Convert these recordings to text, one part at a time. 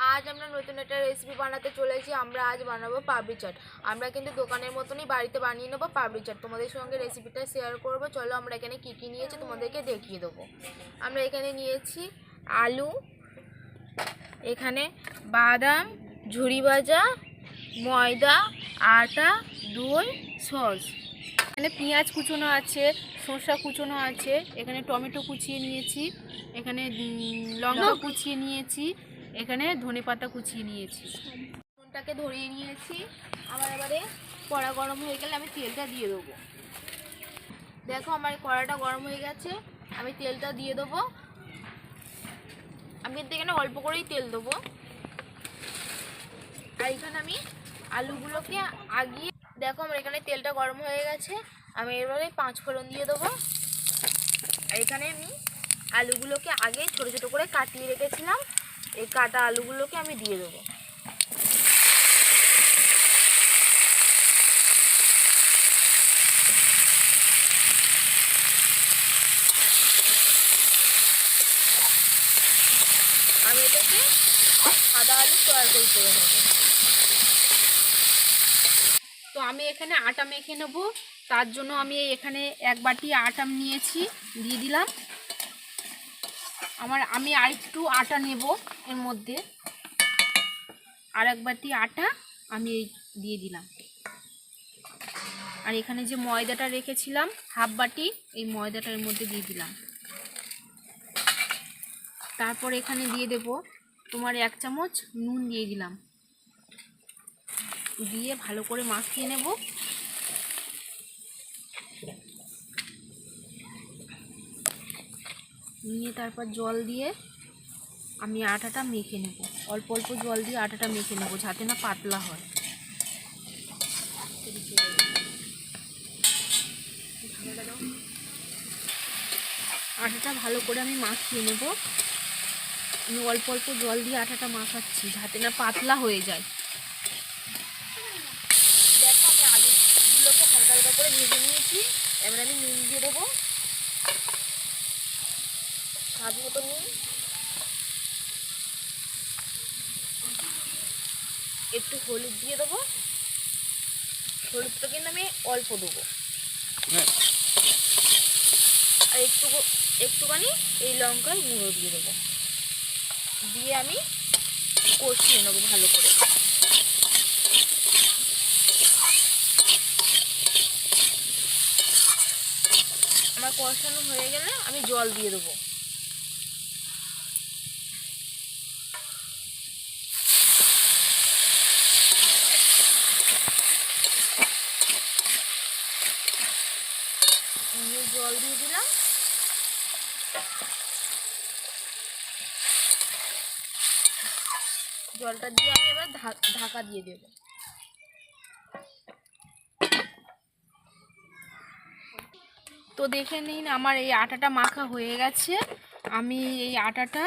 আজ আমরা নতুন একটা রেসিপি বানাতে চলেছি। আমরা আজ বানাবো পাপড়ি চাট। আমরা কিন্তু দোকানের মতনই বাড়িতে বানিয়ে নেবো পাপড়ি চাট। তোমাদের সঙ্গে রেসিপিটা শেয়ার করবো। চলো আমরা এখানে কী কী নিয়েছি তোমাদেরকে দেখিয়ে দেবো। আমরা এখানে নিয়েছি আলু, এখানে বাদাম, ঝুরি ভাজা, ময়দা, আটা, দই, সস। এখানে পেঁয়াজ কুচোনো আছে, শসা কুচোনো আছে, এখানে টমেটো কুচিয়ে নিয়েছি, এখানে লঙ্কা কুচিয়ে নিয়েছি, এখানে ধনেপাতা কুচিয়ে নিয়েছি। নুনটাকে ধরিয়ে নিয়েছি। এবারে কড়া গরম হয়ে গেলে আমি তেলটা দিয়ে দেবো। দেখো আমার কড়াটা গরম হয়ে গেছে, আমি তেলটা দিয়ে দেবো। আমি কিন্তু এখানে অল্প করেই তেল দেবো। আর এখানে আমি আলুগুলোকে আগিয়ে, দেখো আমার এখানে তেলটা গরম হয়ে গেছে, আমি এবারে 5 ফোড়ন দিয়ে দেবো। আর এখানে আমি আলুগুলোকে আগে ছোট ছোট করে কাটিয়ে রেখেছিলাম, এই কাটা আলুগুলোকে আমি দিয়ে দেবো। আমি এটাকে সাদা আলু তরকারি করে নেব। তো আমি এখানে আটা মেখে নেব। তার জন্য আমি এখানে 1 বাটি আটা নিয়েছি, দিয়ে দিলাম। আমি আরেকটু আটা নেব এর মধ্যে, আর 1 বাটি আটা আমি দিয়ে দিলাম। আর এখানে যে ময়দাটা রেখেছিলাম 1/2 বাটি, এই ময়দাটার মধ্যে দিয়ে দিলাম। তারপর এখানে দিয়ে দেব তোমার 1 চামচ নুন দিয়ে দিলাম, দিয়ে ভালো করে মাখিয়ে নেব। নিয়ে তারপর জল দিয়ে আমি আটাটা মেখে নেব। অল্প অল্প জল দিয়ে আটাটা মেখে নেব, যাতে না পাতলা হয়। আটাটা ভালো করে আমি মাখিয়ে নেব। আমি অল্প অল্প জল দিয়ে আটাটা মাখাচ্ছি, যাতে না পাতলা হয়ে যায়। দেখো আমি আলুগুলোকে হালকা হালকা করে ভেজে নিয়েছি। এবার আমি নুন দিয়ে দেবো, স্বাদ মতো নুন, একটু হলুদ দিয়ে দেবো। হলুদটা কিন্তু আমি অল্প দেবো। আর একটুখানি এই লঙ্কার গুঁড়ো দিয়ে দেবো, দিয়ে আমি কষিয়ে নেবো ভালো করে। আমার কষানো হয়ে গেলে আমি জল দিয়ে দেবো। জল দিয়ে দিলাম। জলটা দিয়ে আমি এবার ঢাকা দিয়ে দেব। তো দেখে নিন আমার এই আটাটা মাখা হয়ে গেছে। আমি এই আটাটা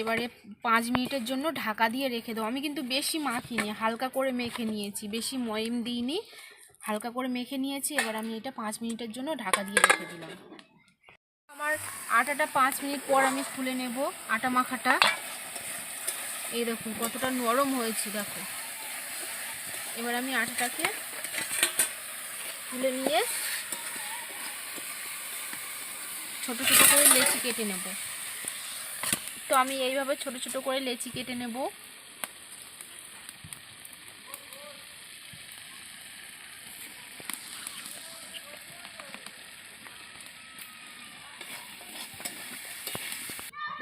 এবারে 5 মিনিটের জন্য ঢাকা দিয়ে রেখে দেবো। আমি কিন্তু বেশি মাখিনি, হালকা করে মেখে নিয়েছি, বেশি ময়ম দিইনি, হালকা করে মেখে নিয়েছি। এবার আমি এটা 5 মিনিটের জন্য ঢাকা দিয়ে রেখে দিলাম। আমার আটাটা 5 মিনিট পর আমি খুলে নেব আটা মাখাটা। এই দেখুন কতটা নরম হয়েছে, দেখো। এবার আমি আটাটাকে তুলে নিয়ে ছোট ছোট করে লেচি কেটে নেব। তো আমি এইভাবে ছোট ছোট করে লেচি কেটে নেব।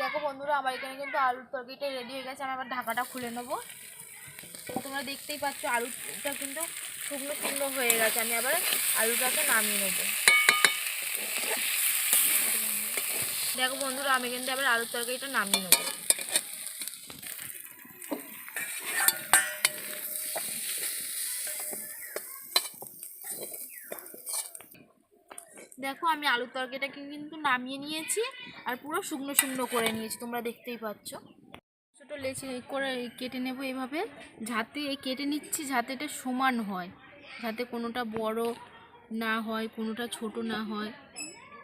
দেখো বন্ধুরা, আমার এখানে কিন্তু আলুর তরকারিটা রেডি হয়ে গেছে। আমি আবার ঢাকাটা খুলে নেব। তোমরা দেখতেই পাচ্ছ আলুটা কিন্তু শুকনো শুকনো হয়ে গেছে। আমি আবার আলুটাকে নামিয়ে নেব। দেখো বন্ধুরা, আমি কিন্তু আবার আলুর তরকারিটা নামিয়ে নেব। দেখো আমি আলুর তরকারিটাকে কিন্তু নামিয়ে নিয়েছি, আর পুরো শুকনো শুকনো করে নিয়েছি, তোমরা দেখতেই পাচ্ছ। ছোটো লেচি করে কেটে নেব এইভাবে, যাতে কেটে নিচ্ছি যাতে এটা সমান হয়, যাতে কোনোটা বড় না হয় কোনোটা ছোট না হয়।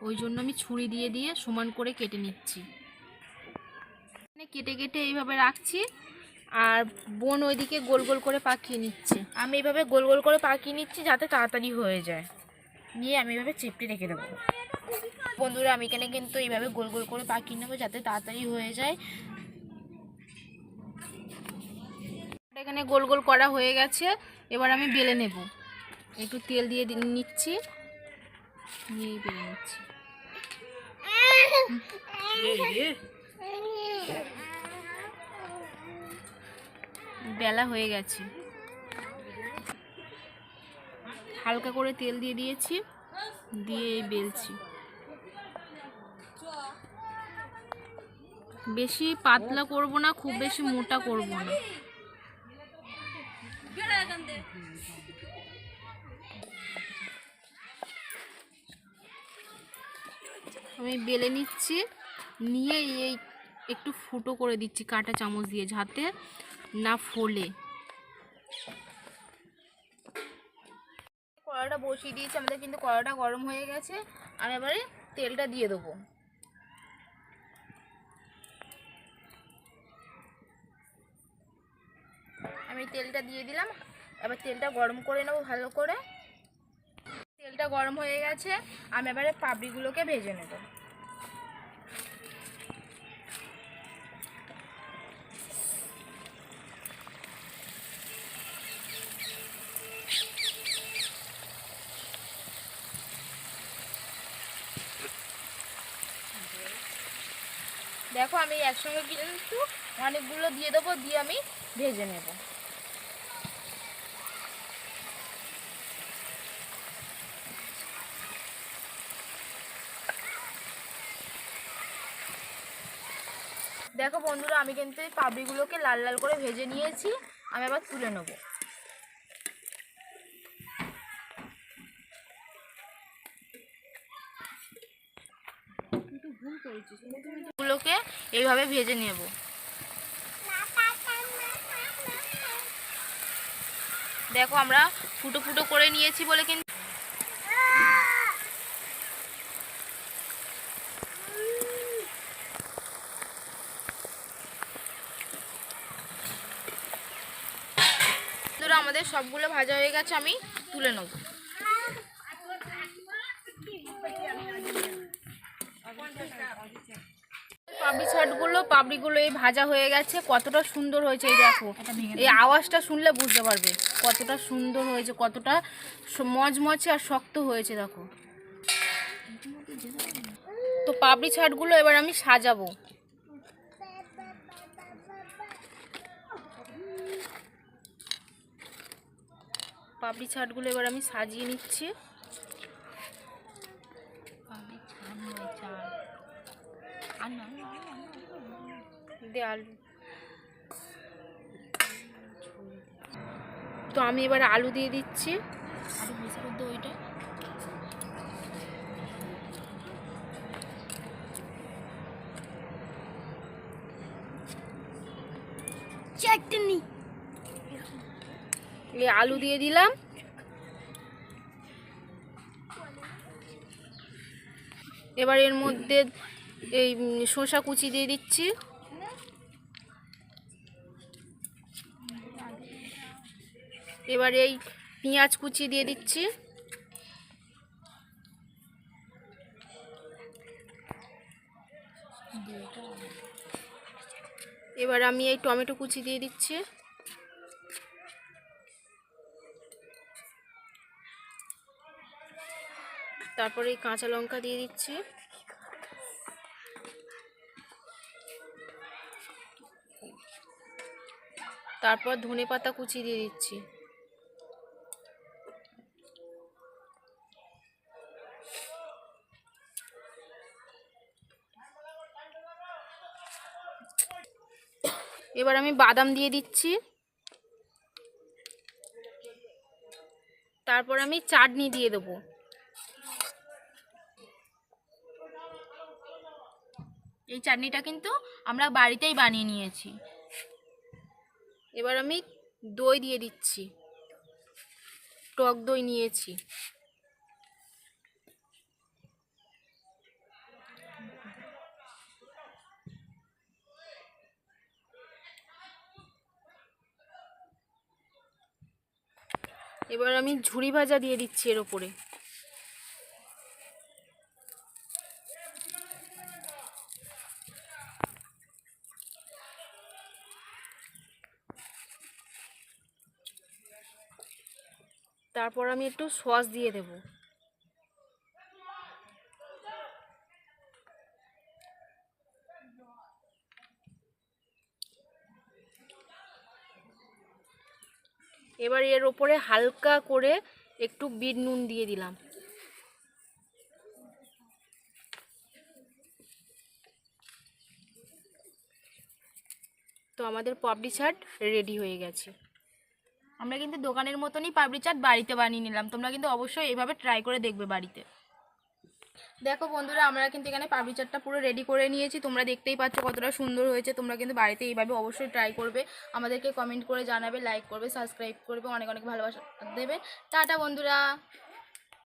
ওই জন্য আমি ছুরি দিয়ে দিয়ে সমান করে কেটে নিচ্ছি। কেটে কেটে এইভাবে রাখছি, আর বোন ওইদিকে গোল গোল করে পাকিয়ে নিচ্ছে। আমি এইভাবে গোল গোল করে পাকিয়ে নিচ্ছি যাতে তাড়াতাড়ি হয়ে যায়। নিয়ে আমি এইভাবে চেপটে রেখে দেবো। বন্ধুরা আমি এখানে কিন্তু এইভাবে গোল গোল করে পাকিয়ে নেবো যাতে তাড়াতাড়ি হয়ে যায়। এখানে গোল গোল করা হয়ে গেছে, এবার আমি বেলে নেব। একটু তেল দিয়ে নিচ্ছি, নিয়েই বেলে নিচ্ছি। বেলা হয়ে গেছে, হালকা করে তেল দিয়ে দিয়েছি, দিয়ে বেলছি। বেশি পাতলা করব না, খুব বেশি মোটা করব না। আমি বেলে নিচ্ছি, নিয়ে এই একটু ফুটো করে দিচ্ছি কাঁটা চামচ দিয়ে, যাতে না ফোলে। কড়াটা বসিয়ে দিয়েছি, আমাদের কিন্তু কড়াটা গরম হয়ে গেছে। আমি এবারে তেলটা দিয়ে দেবো। আমি তেলটা দিয়ে দিলাম, এবার তেলটা গরম করে নেবো ভালো করে। তেলটা গরম হয়ে গেছে, আমি এবারে পাপড়িগুলোকে ভেজে নেব। দেখো আমি একসঙ্গে কিন্তু অনেকগুলো দিয়ে দেবো, দিয়ে আমি ভেজে নেব। দেখো বন্ধুরা আমি কিন্তু এই পাপড়িগুলোকে লাল লাল করে ভেজে নিয়েছি, আমি আবার তুলে নেব। গুলোকে এইভাবে ভেজে নেব। দেখো আমরা ফুটো ফুটো করে নিয়েছি বলে কিন্তু আমাদের সবগুলো ভাজা হয়ে গেছে, আমি তুলে নেব। পাপড়িগুলো এই ভাজা হয়ে গেছে, কতটা সুন্দর হয়েছে। এই দেখো, এই আওয়াজটা শুনলে বুঝতে পারবে কতটা সুন্দর হয়েছে, কতটা মচমচে আর শক্ত হয়েছে। দেখো, তো পাপড়ি ছাটগুলো এবার আমি সাজাবো। পাপড়ি ছাটগুলো এবার আমি সাজিয়ে নিচ্ছি। আলু, তো আমি এবার আলু দিয়ে দিচ্ছি। আলু বেশি করে দেবো, ওইটা চাটনি, এই আলু দিয়ে দিলাম। এবার এর মধ্যে এই শসা কুচি দিয়ে দিচ্ছি। এবার এই পেঁয়াজ কুচি দিয়ে দিচ্ছি। এবার আমি এই টমেটো কুচি দিয়ে দিচ্ছি। তারপরে এই কাঁচা লঙ্কা দিয়ে দিচ্ছি। তারপর ধনেপাতা কুচি দিয়ে দিচ্ছি। এবার আমি বাদাম দিয়ে দিচ্ছি। তারপর আমি চাটনি দিয়ে দেবো। এই চাটনিটা কিন্তু আমরা বাড়িতেই বানিয়ে নিয়েছি। এবার আমি দই দিয়ে দিচ্ছি, টক দই নিয়েছি। এবার আমি ঝুরি ভাজা দিয়ে দিচ্ছি এর ওপরে। তারপর আমি একটু সস দিয়ে দেব। এবার এর ওপরে হালকা করে একটু বিট নুন দিয়ে দিলাম। তো আমাদের পাপড়ি চাট রেডি হয়ে গেছে। আমরা কিন্তু দোকানের মতনই পাপড়ি চাট বাড়িতে বানিয়ে নিলাম। তোমরা কিন্তু অবশ্যই এভাবে ট্রাই করে দেখবে বাড়িতে। দেখো বন্ধুরা, আমরা কিন্তু এখানে পাপড়ি চাটটা পুরো রেডি করে নিয়েছি। তোমরা দেখতেই পাচ্ছ কতটা সুন্দর হয়েছে। তোমরা কিন্তু বাড়িতে এইভাবে অবশ্যই ট্রাই করবে। আমাদেরকে কমেন্ট করে জানাবে, লাইক করবে, সাবস্ক্রাইব করবে, অনেক অনেক ভালোবাসা দেবে। টাটা বন্ধুরা।